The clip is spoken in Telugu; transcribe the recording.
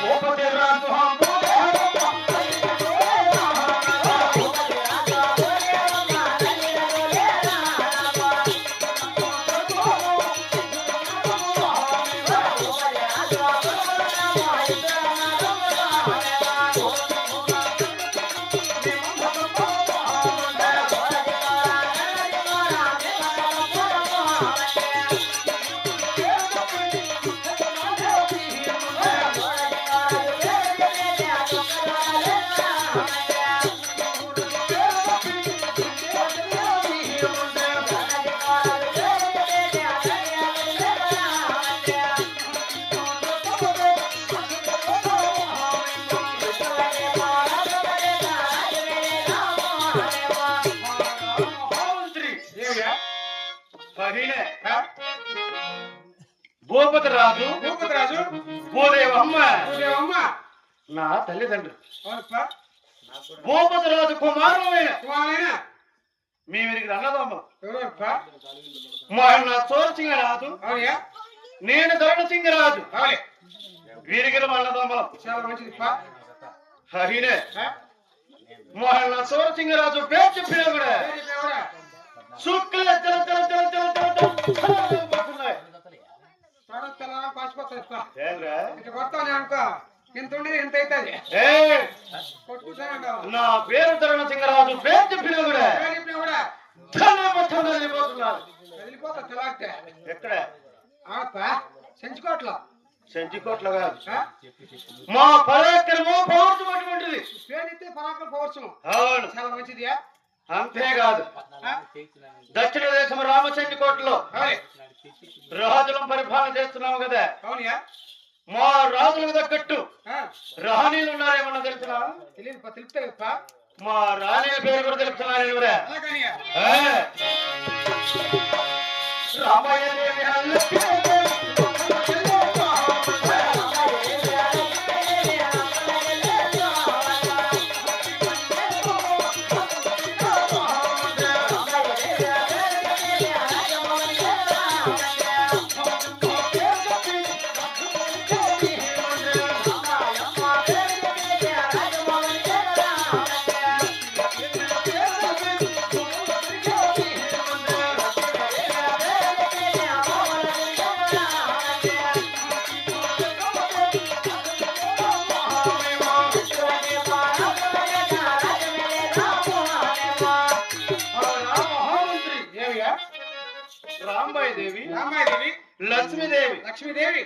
భూపతి రాజు భూదేవమ్మ నా తల్లిదండ్రులు. భూపతి రాజు కుమారులైన మేమిరికి అన్నదమ్మ నా చోరసింగ రాజు, నేను ధరణ సింగరాజు, వీరికి అన్నదమ్మలం. చాలా మంచిది. హరినే నా చోరసింగరాజు పేరు చెప్పినా కూడా శుక్ల నా పేరు ధరణ సింగరాజు పేరు చెప్పినా కూడా ఎక్కడ సెంచికోట్ల కాదు, మా పరాక్రమం పౌరుషం అటువంటిది. చాలా మంచిది. అంతేకాదు దక్షిణ దేశం రామచంద్రకోటలో రాజులం పరిపాలన చేస్తున్నాము కదా, మా రాజులకు తగ్గట్టు రాణీలు ఉన్నారేమన్నా తెలుసునా? తెలుపుతా. మా రాణి పేరు కూడా తెలుపుతున్నాను. రామయ్య రాంబాయి దేవి, రామాదేవి, లక్ష్మీదేవి, లక్ష్మీదేవి